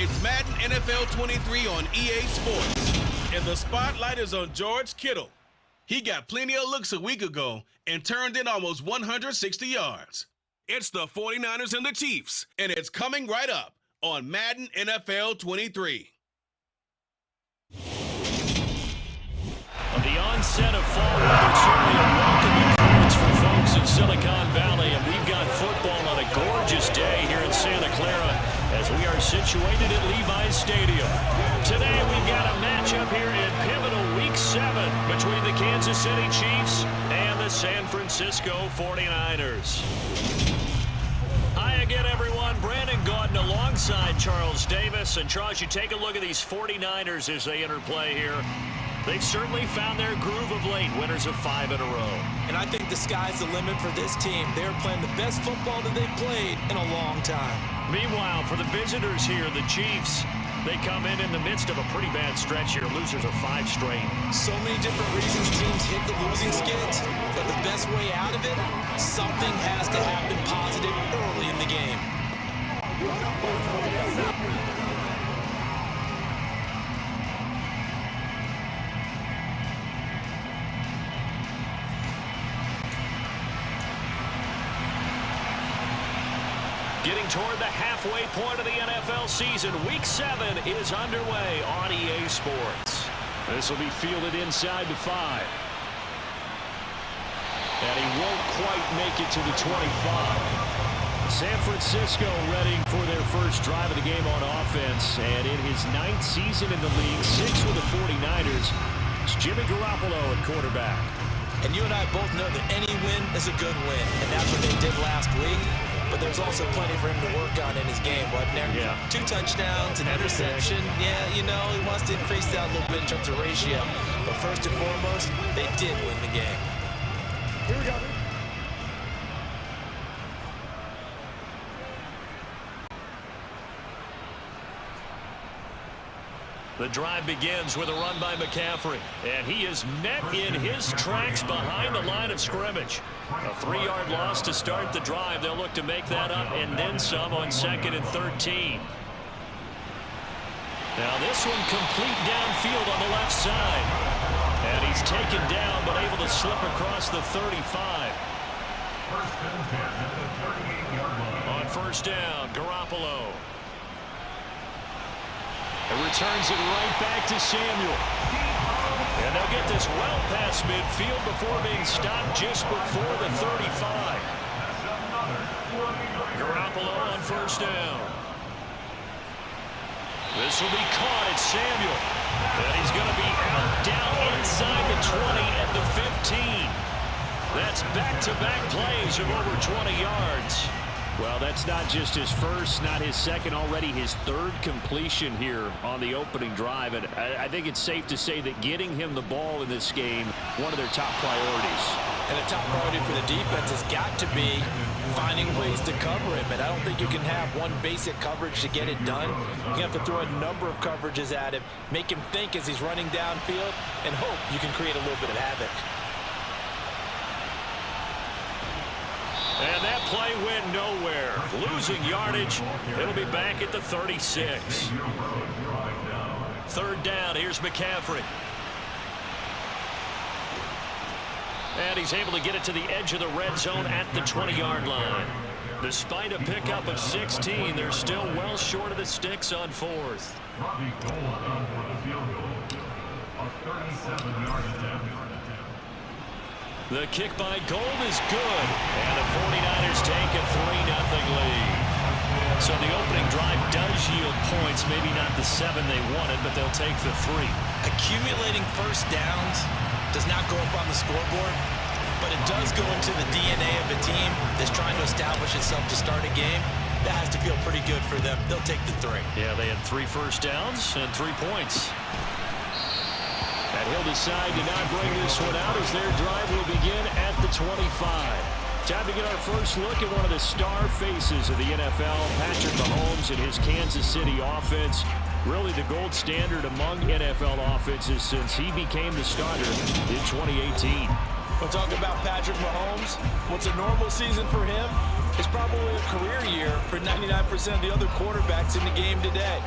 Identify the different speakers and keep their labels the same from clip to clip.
Speaker 1: It's Madden NFL 23 on EA Sports. And the spotlight is on George Kittle. He got plenty of looks a week ago and turned in almost 160 yards. It's the 49ers and the Chiefs, and it's coming right up on Madden NFL 23.
Speaker 2: The onset of fall weather certainly a welcome occurrence for folks in Silicon Valley, and we've got football on a gorgeous day here in Santa Clara as we are situated at Levi's Stadium. Today we've got a matchup here in pivotal Week 7 between the Kansas City Chiefs and the San Francisco 49ers. Hi again, everyone. Brandon Gaudin alongside Charles Davis. And Charles, you take a look at these 49ers as they interplay here. They've certainly found their groove of late, winners of 5 in a row.
Speaker 3: And I think the sky's the limit for this team. They're playing the best football that they've played in a long time.
Speaker 2: Meanwhile, for the visitors here, the Chiefs, they come in the midst of a pretty bad stretch here. Losers of 5 straight.
Speaker 3: So many different reasons teams hit the losing skids, but the best way out of it, something has to happen positive early in the game.
Speaker 2: Getting toward the halfway point of the NFL season, Week 7 is underway on EA Sports. This will be fielded inside the 5. And he won't quite make it to the 25. San Francisco ready for their first drive of the game on offense. And in his 9th season in the league, 6 with the 49ers, it's Jimmy Garoppolo at quarterback.
Speaker 3: And you and I both know that any win is a good win. And that's what they did last week. But there's also plenty for him to work on in his game, wasn't there?
Speaker 2: Yeah.
Speaker 3: 2 touchdowns, an interception. Yeah, you know, he wants to increase that a little bit in terms of ratio. But first and foremost, they did win the game. Here we go.
Speaker 2: The drive begins with a run by McCaffrey, and he is met in his tracks behind the line of scrimmage. A 3-yard loss to start the drive. They'll look to make that up and then some on 2nd and 13. Now this one complete downfield on the left side. And he's taken down but able to slip across the 35. On first down, Garoppolo. And returns it right back to Samuel. And they'll get this well past midfield before being stopped just before the 35. Garoppolo on first down. This will be caught at Samuel. And he's going to be out down inside the 20 at the 15. That's back-to-back plays of over 20 yards. Well, that's not just his first, not his second, already his 3rd completion here on the opening drive. And I think it's safe to say that getting him the ball in this game, one of their top priorities.
Speaker 3: And the top priority for the defense has got to be finding ways to cover him. And I don't think you can have one basic coverage to get it done. You have to throw a number of coverages at him, make him think as he's running downfield, and hope you can create a little bit of havoc.
Speaker 2: And that play went nowhere. Losing yardage. It'll be back at the 36. 3rd down. Here's McCaffrey. And he's able to get it to the edge of the red zone at the 20-yard line. Despite a pickup of 16, they're still well short of the sticks on 4th. The kick by Gold is good, and the 49ers take a 3-0 lead. So the opening drive does yield points, maybe not the 7 they wanted, but they'll take the 3.
Speaker 3: Accumulating first downs does not go up on the scoreboard, but it does go into the DNA of a team that's trying to establish itself to start a game. That has to feel pretty good for them. They'll take the 3.
Speaker 2: Yeah, they had 3 first downs and 3 points. And he'll decide to not bring this one out as their drive will begin at the 25. Time to get our first look at one of the star faces of the NFL, Patrick Mahomes and his Kansas City offense. Really the gold standard among NFL offenses since he became the starter in 2018.
Speaker 3: We'll talk about Patrick Mahomes. What's a normal season for him is probably a career year for 99% of the other quarterbacks in the game today.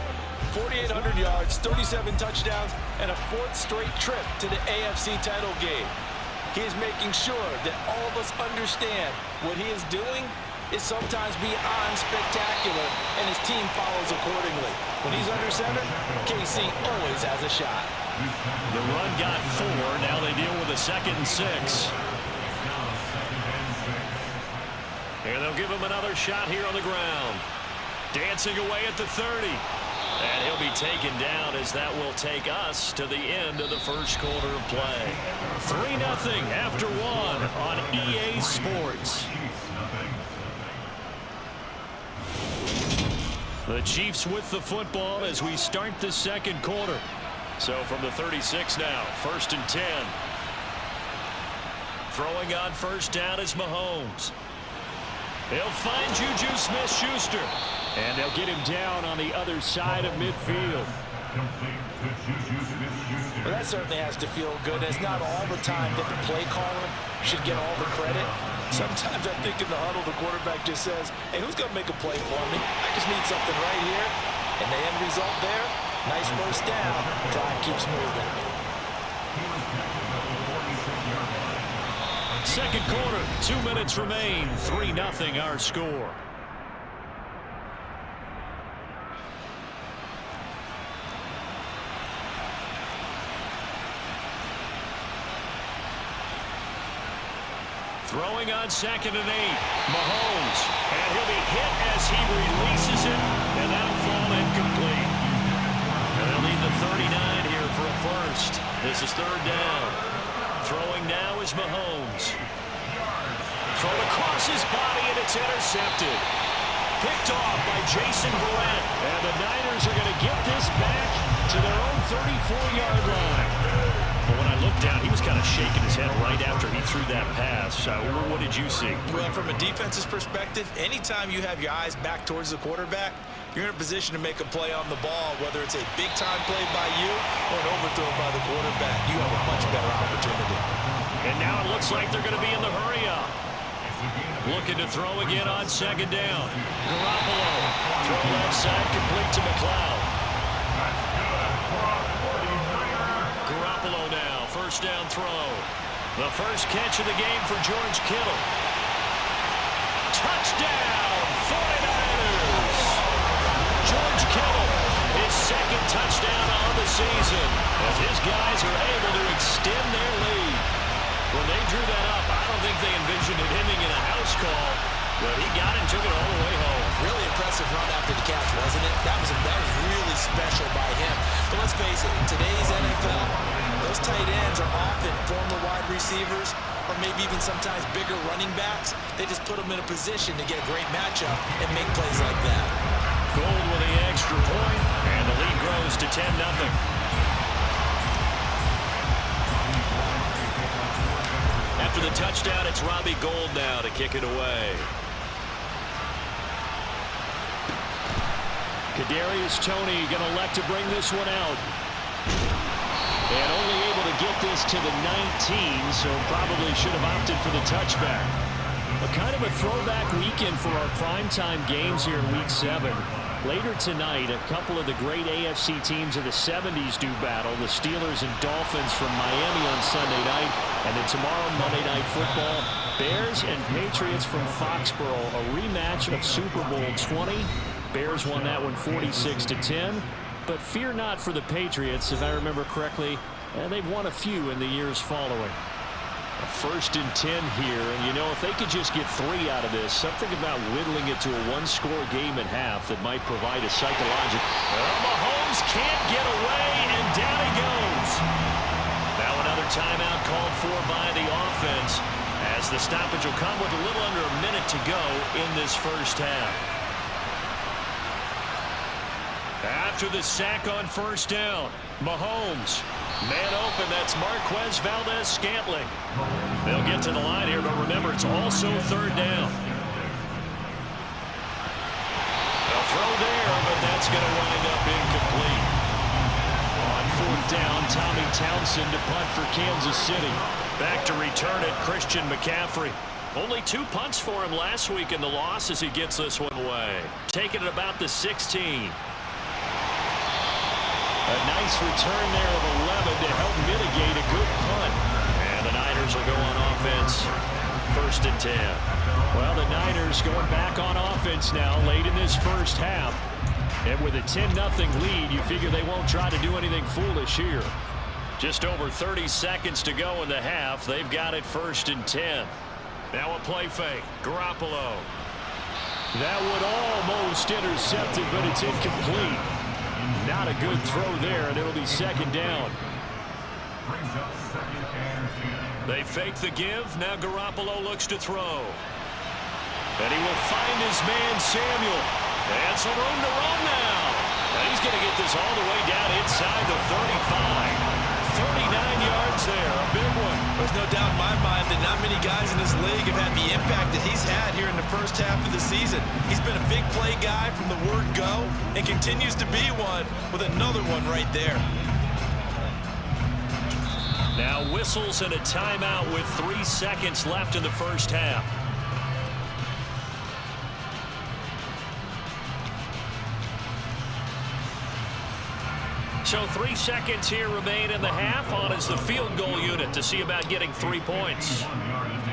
Speaker 3: 4,800 yards, 37 touchdowns, and a 4th straight trip to the AFC title game. He is making sure that all of us understand what he is doing is sometimes beyond spectacular, and his team follows accordingly. When he's under center, KC always has a shot.
Speaker 2: The run got 4. Now they deal with a 2nd and 6. And they'll give him another shot here on the ground. Dancing away at the 30. And he'll be taken down as that will take us to the end of the first quarter of play. 3-0 after 1 on EA Sports. The Chiefs with the football as we start the second quarter. So from the 36 now, 1st and 10. Throwing on first down is Mahomes. He'll find Juju Smith-Schuster. And they'll get him down on the other side of midfield.
Speaker 3: Well, that certainly has to feel good. It's not all the time that the play caller should get all the credit. Sometimes I think in the huddle, the quarterback just says, hey, who's going to make a play for me? I just need something right here. And the end result there, nice first down. Drive keeps moving.
Speaker 2: Second quarter, 2 minutes remain. 3-0 our score. Throwing on 2nd and 8. Mahomes. And he'll be hit as he releases it. And that'll fall incomplete. And they'll need the 39 here for a first. This is 3rd down. Throwing now is Mahomes. Thrown across his body and it's intercepted. Picked off by Jason Verrett. And the Niners are going to get this back to their own 34-yard line. But when I looked down, he was kind of shaking his head right after he threw that pass. What did you see?
Speaker 3: Well, from a defense's perspective, anytime you have your eyes back towards the quarterback, you're in a position to make a play on the ball, whether it's a big-time play by you or an overthrow by the quarterback. You have a much better opportunity.
Speaker 2: And now it looks like they're going to be in the hurry-up. Looking to throw again on 2nd down. Garoppolo. Throw left side, complete to McLeod. Garoppolo now, first down throw. The first catch of the game for George Kittle. Touchdown, 49ers! George Kittle, his 2nd touchdown of the season, as his guys are able to extend their lead. When they drew that up, I don't think they envisioned it ending in a house call, but he got it and took it all the way home.
Speaker 3: Really impressive run after the catch, wasn't it? That was really special by him. But let's face it, in today's NFL, those tight ends are often former wide receivers or maybe even sometimes bigger running backs. They just put them in a position to get a great matchup and make plays like that.
Speaker 2: Gold with the extra point, and the lead grows to 10-0. After the touchdown, it's Robbie Gould now to kick it away. Kadarius Toney going to elect to bring this one out. And only able to get this to the 19, so probably should have opted for the touchback. A kind of a throwback weekend for our primetime games here in Week 7. Later tonight, a couple of the great AFC teams of the 70s do battle. The Steelers and Dolphins from Miami on Sunday night. And then tomorrow, Monday Night Football, Bears and Patriots from Foxborough. A rematch of Super Bowl 20. Bears won that one 46-10. But fear not for the Patriots. If I remember correctly, they've won a few in the years following. A 1st and 10 here, and you know, if they could just get 3 out of this, something about whittling it to a one-score game at half that might provide a psychological. Mahomes can't get away, and down he goes. Now another timeout called for by the offense, as the stoppage will come with a little under a minute to go in this first half. After the sack on first down, Mahomes. Man open, that's Marquez Valdes-Scantling. They'll get to the line here, but remember, it's also 3rd down. They'll throw there, but that's going to wind up incomplete. On 4th down, Tommy Townsend to punt for Kansas City. Back to return it, Christian McCaffrey. Only 2 punts for him last week in the loss as he gets this one away. Taking it about the 16. A nice return there of 11 to help mitigate a good punt. And the Niners will go on offense. 1st and 10. Well, the Niners going back on offense now late in this first half. And with a 10-0 lead, you figure they won't try to do anything foolish here. Just over 30 seconds to go in the half. They've got it 1st and 10. Now a play fake. Garoppolo. That would almost intercept it, but it's incomplete. Not a good throw there, and it'll be 2nd down. They fake the give. Now Garoppolo looks to throw. And he will find his man, Samuel. And some room to run now. And he's going to get this all the way down inside the 35. 39 yards there, a big one.
Speaker 3: There's no doubt in my mind that not many guys in this league have had the impact that he's had here in the first half of the season. He's been a big play guy from the word go and continues to be one with another one right there.
Speaker 2: Now whistles and a timeout with 3 seconds left in the first half. So 3 seconds here remain in the half. On is the field goal unit to see about getting 3 points.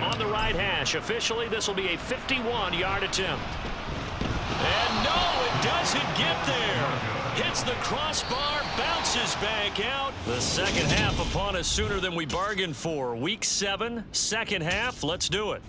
Speaker 2: On the right hash, officially this will be a 51-yard attempt. And no, it doesn't get there. Hits the crossbar, bounces back out. The second half upon us sooner than we bargained for. Week 7, second half. Let's do it.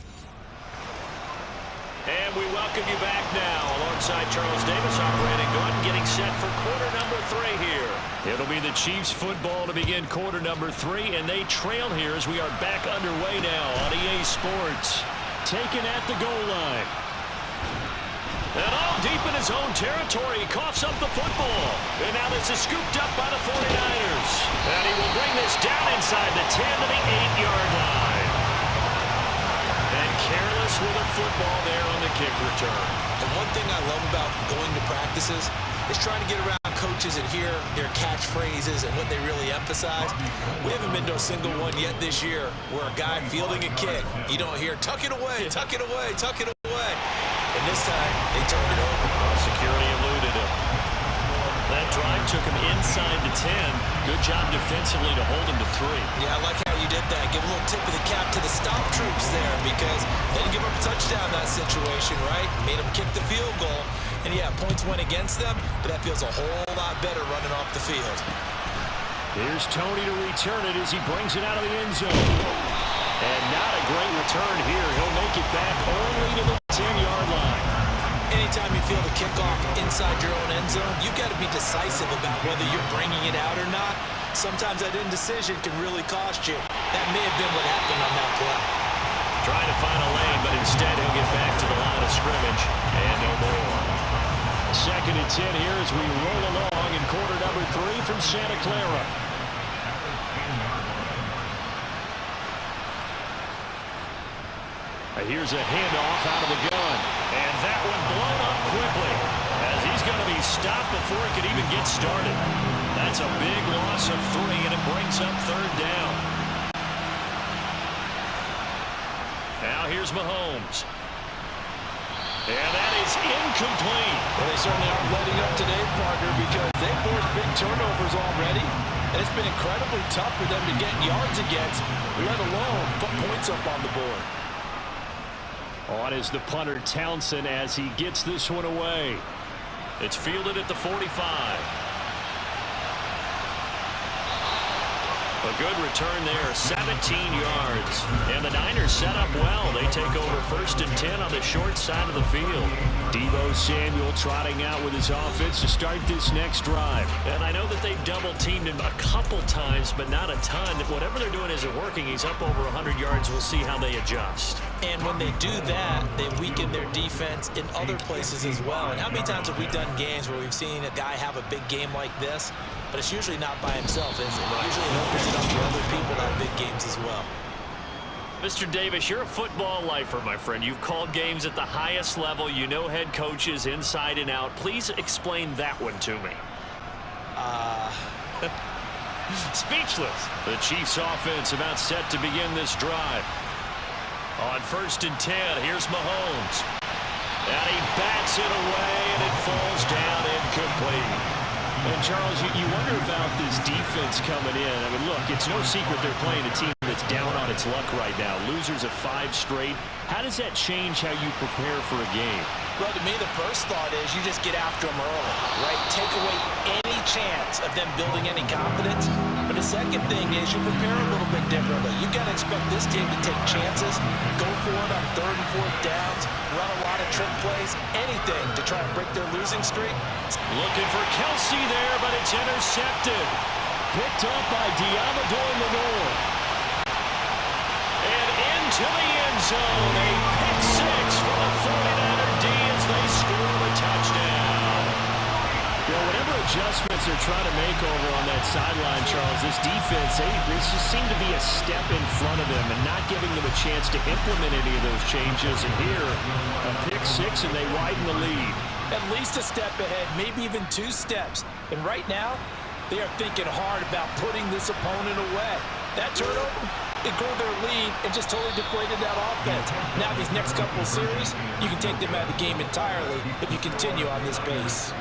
Speaker 2: And we welcome you back now alongside Charles Davis, operating Gordon, getting set for quarter number 3 here. It'll be the Chiefs football to begin quarter number 3, and they trail here as we are back underway now on EA Sports. Taken at the goal line. And all deep in his own territory, he coughs up the football. And now this is scooped up by the 49ers. And he will bring this down inside the 10 to the 8-yard line. And careless with a football there on the kick return.
Speaker 3: And one thing I love about going to practices is trying to get around coaches and hear their catchphrases and what they really emphasize. We haven't been to a single one yet this year where a guy fielding a kick, you don't hear, tuck it away, tuck it away, tuck it away. And this time, they turned it over.
Speaker 2: Security eluded him. That drive took him inside the 10. Good job defensively to hold him to 3.
Speaker 3: Yeah, I like how you did that. Give a little tip of the cap to the stop troops there because they didn't give up a touchdown in that situation, right? Made them kick the field goal. And yeah, points went against them, but that feels a whole lot better running off the field.
Speaker 2: Here's Tony to return it as he brings it out of the end zone. And not a great return here. He'll make it back only to the 10-yard line.
Speaker 3: Anytime you feel the kickoff inside your own end zone, you've got to be decisive about whether you're bringing it out or not. Sometimes that indecision can really cost you. That may have been what happened on that play.
Speaker 2: Trying to find a lane, but instead he'll get back to the line of scrimmage. And no more. 2nd and 10 here as we roll along in quarter number 3 from Santa Clara. Here's a handoff out of the gun. And that one blown up quickly as he's going to be stopped before it could even get started. That's a big loss of 3, and it brings up 3rd down. Now here's Mahomes. And that is incomplete.
Speaker 3: Well, they certainly aren't letting up today, partner, because they forced big turnovers already. And it's been incredibly tough for them to get yards against, let alone put points up on the board.
Speaker 2: On is the punter Townsend as he gets this one away. It's fielded at the 45. A good return there, 17 yards. And the Niners set up well. They take over 1st and 10 on the short side of the field. Deebo Samuel trotting out with his offense to start this next drive. And I know that they've double-teamed him a couple times, but not a ton. Whatever they're doing isn't working. He's up over 100 yards. We'll see how they adjust.
Speaker 3: And when they do that, they weaken their defense in other places as well. And how many times have we done games where we've seen a guy have a big game like this? But it's usually not by himself, is it? Usually it opens it up for other people to have big games as well.
Speaker 2: Mr. Davis, you're a football lifer, my friend. You've called games at the highest level. You know head coaches inside and out. Please explain that one to me. Speechless. The Chiefs offense about set to begin this drive. On 1st and 10, here's Mahomes. And he bats it away, and it falls down incomplete. And, Charles, you wonder about this defense coming in. I mean, look, it's no secret they're playing a team that's down on its luck right now. Losers of 5 straight. How does that change how you prepare for a game?
Speaker 3: Well, to me, the first thought is you just get after them early, right? Take away any chance of them building any confidence. But the second thing is you prepare a little bit differently. You got to expect this team to take chances, go for it on 3rd and 4th downs, run a lot of trick plays, anything to try and break their losing streak.
Speaker 2: Looking for Kelsey there, but it's intercepted. Picked up by Diamador Lenore. And into the end zone. A pick 6 for the 49er D as they score a touchdown. Whatever adjustments they're trying to make over on that sideline, Charles, this defense, they just seem to be a step in front of them and not giving them a chance to implement any of those changes. And here, a pick 6, and they widen the lead.
Speaker 3: At least a step ahead, maybe even 2 steps. And right now, they are thinking hard about putting this opponent away. That turnover, it grew their lead and just totally deflated that offense. Now these next couple of series, you can take them out of the game entirely if you continue on this pace.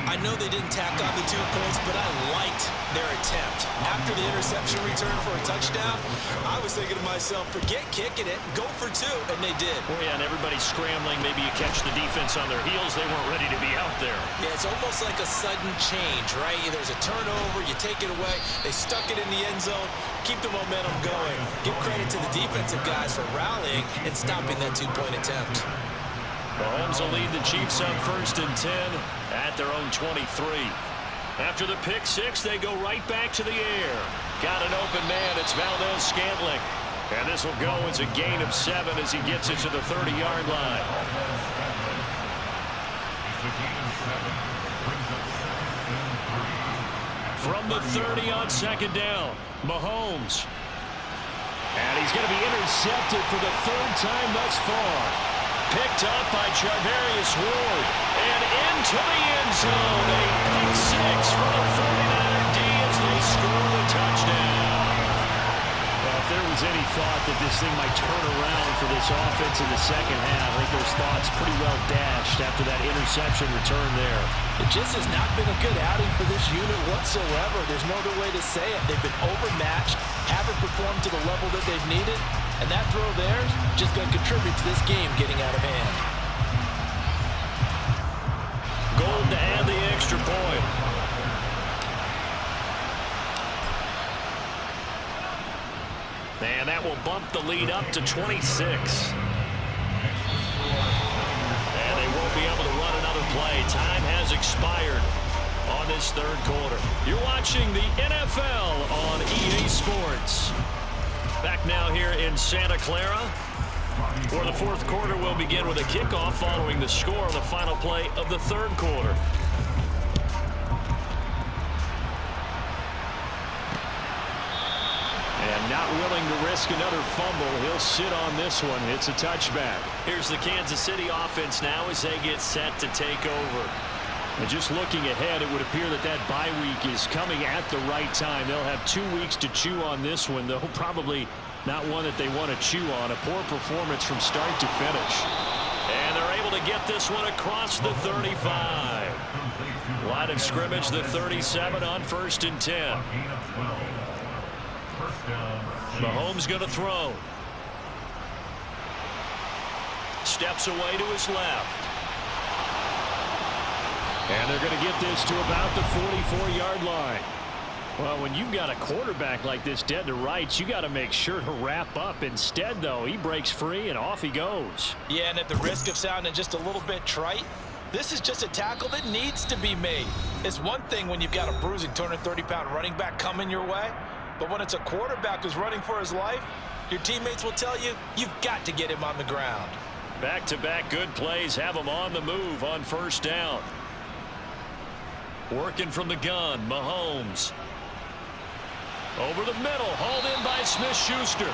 Speaker 3: I know they didn't tack on the 2 points, but I liked their attempt. After the interception return for a touchdown, I was thinking to myself, forget kicking it, go for 2, and they did.
Speaker 2: Well, yeah, and everybody's scrambling. Maybe you catch the defense on their heels. They weren't ready to be out there.
Speaker 3: Yeah, it's almost like a sudden change, right? There's a turnover, you take it away, they stuck it in the end zone, keep the momentum going. Give credit to the defensive guys for rallying and stopping that 2-point attempt.
Speaker 2: Mahomes will lead the Chiefs on 1st and 10 at their own 23. After the pick 6, they go right back to the air. Got an open man. It's Valdez-Scantling. And this will go as a gain of 7 as he gets it to the 30-yard line. From the 30 on 2nd down, Mahomes. And he's going to be intercepted for the 3rd time thus far. Picked up by Charvarius Ward. And into the end zone. A pick 6 for the 49er D as they score the touchdown. Well, if there was any thought that this thing might turn around for this offense in the second half, I think those thoughts pretty well dashed after that interception return there.
Speaker 3: It just has not been a good outing for this unit whatsoever. There's no other way to say it. They've been overmatched, haven't performed to the level that they've needed, and that throw there is just going to contribute to this game getting out of hand.
Speaker 2: Gold to add the extra point. And that will bump the lead up to 26. And they won't be able to run another play. Time has expired on this 3rd quarter. You're watching the NFL on EA Sports. Back now here in Santa Clara, where the 4th quarter will begin with a kickoff following the score of the final play of the 3rd quarter. And not willing to risk another fumble, he'll sit on this one. It's a touchback. Here's the Kansas City offense now as they get set to take over. And just looking ahead, it would appear that that bye week is coming at the right time. They'll have 2 weeks to chew on this one, though probably not one that they want to chew on. A poor performance from start to finish. And they're able to get this one across the 35. Line of scrimmage, the 37 on 1st and 10. Mahomes going to throw. Steps away to his left. And they're going to get this to about the 44-yard line. Well, when you've got a quarterback like this dead to rights, you got to make sure to wrap up. Instead, though, he breaks free and off he goes.
Speaker 3: Yeah, and at the risk of sounding just a little bit trite, this is just a tackle that needs to be made. It's one thing when you've got a bruising 230-pound running back coming your way, but when it's a quarterback who's running for his life, your teammates will tell you, you've got to get him on the ground.
Speaker 2: Back-to-back good plays have him on the move on 1st down. Working from the gun, Mahomes. Over the middle, hauled in by Smith-Schuster.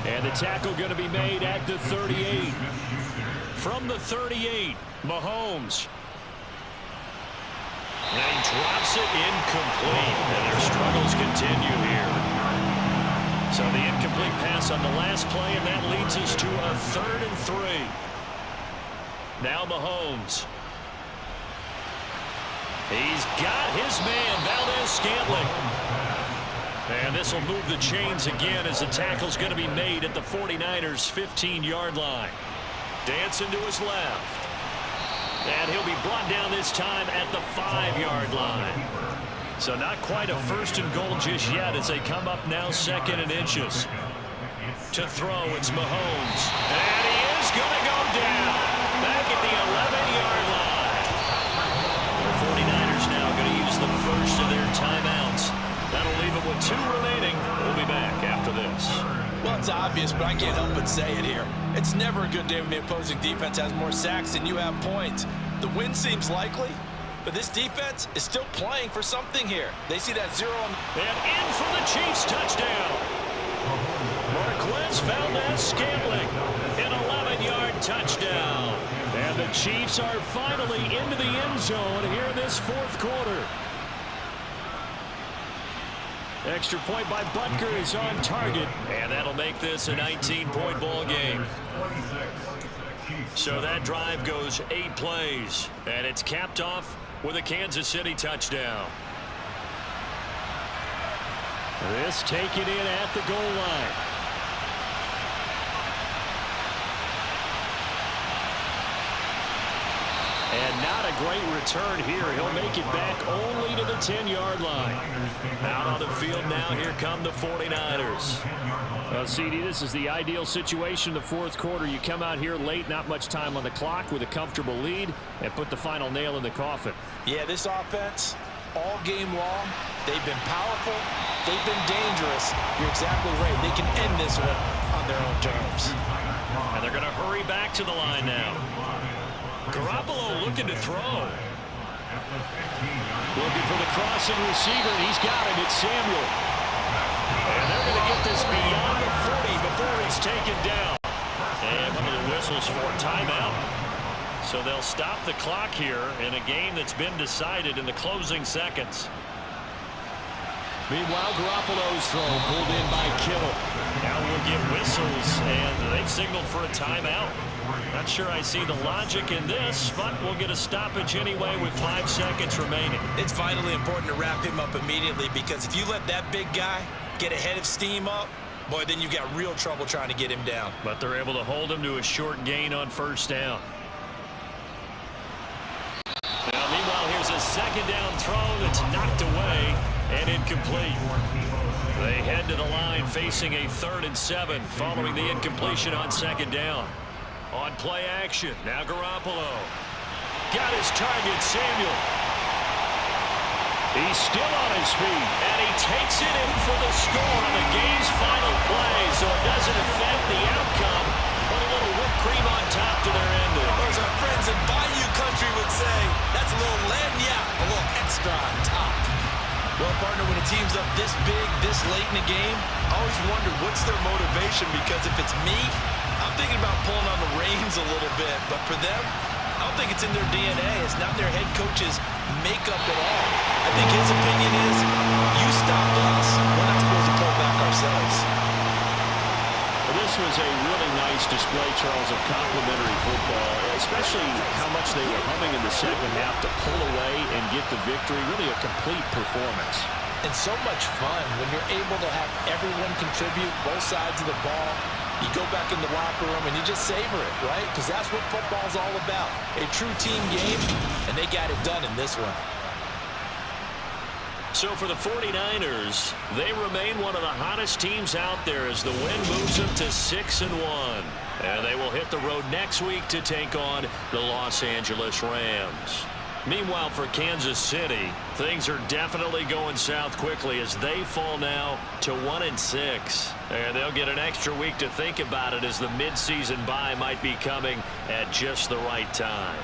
Speaker 2: And the tackle going to be made at the 38. From the 38, Mahomes. And he drops it incomplete. And their struggles continue here. So the incomplete pass on the last play, and that leads us to a 3rd and 3. Now Mahomes. He's got his man, Valdes-Scantling. And this will move the chains again as the tackle's going to be made at the 49ers' 15-yard line. Dancing to his left. And he'll be brought down this time at the 5-yard line. So not quite a first and goal just yet as they come up now 2nd and inches. To throw, it's Mahomes. And he is going to go down. Back at the 11-yard line. The 49ers now going to use the first of their timeouts. That'll leave it with 2 remaining. We'll be back after this.
Speaker 3: Well, it's obvious, but I can't help but say it here. It's never a good day when the opposing defense has more sacks than you have points. The win seems likely, but this defense is still playing for something here. They see that 0 on...
Speaker 2: And in for the Chiefs touchdown. Marquez Valdes-Scantling, an 11-yard touchdown. And the Chiefs are finally into the end zone here in this 4th quarter. Extra point by Butker is on target, and that'll make this a 19-point ball game. So that drive goes 8 plays, and it's capped off with a Kansas City touchdown. This taken in at the goal line. And not a great return here. He'll make it back only to the 10-yard line. Out on the field now, here come the 49ers. Well, CD, this is the ideal situation in the 4th quarter. You come out here late, not much time on the clock with a comfortable lead, and put the final nail in the coffin.
Speaker 3: Yeah, this offense, all game long, they've been powerful, they've been dangerous. You're exactly right. They can end this one on their own terms.
Speaker 2: And they're going to hurry back to the line now. Garoppolo looking to throw. Looking for the crossing receiver, and he's got it. It's Samuel. And they're going to get this beyond the 40 before he's taken down. And one of the whistles for a timeout. So they'll stop the clock here in a game that's been decided in the closing seconds. Meanwhile, Garoppolo's throw pulled in by Kittle. Now we'll get whistles, and they've signaled for a timeout. Not sure I see the logic in this, but we'll get a stoppage anyway with 5 seconds remaining.
Speaker 3: It's vitally important to wrap him up immediately, because if you let that big guy get ahead of steam up, boy, then you've got real trouble trying to get him down.
Speaker 2: But they're able to hold him to a short gain on 1st down. Now, meanwhile, here's a 2nd down throw that's knocked away and incomplete. They head to the line facing a 3rd and 7 following the incompletion on 2nd down. On play action, now Garoppolo. Got his target, Samuel. He's still on his feet, and he takes it in for the score on the game's final play, so it doesn't affect the outcome, but a little whipped cream on top to their ending.
Speaker 3: Or as our friends in Bayou Country would say, that's a little lagniappe, a little extra on top. Well, partner, when a team's up this big, this late in the game, I always wonder what's their motivation, because if it's me, I'm thinking about pulling on the reins a little bit, but for them, I don't think it's in their DNA. It's not their head coach's makeup at all. I think his opinion is, you stopped us, we're not supposed to pull back ourselves.
Speaker 2: Well, this was a really nice display, Charles, of complimentary football, especially how much they were humming in the 2nd half to pull away and get the victory. Really a complete performance.
Speaker 3: And so much fun when you're able to have everyone contribute, both sides of the ball. You go back in the locker room and you just savor it, right? Because that's what football's all about. A true team game, and they got it done in this one.
Speaker 2: So for the 49ers, they remain one of the hottest teams out there as the win moves them to 6-1. And they will hit the road next week to take on the Los Angeles Rams. Meanwhile, for Kansas City, things are definitely going south quickly as they fall now to 1-6. And they'll get an extra week to think about it as the midseason bye might be coming at just the right time.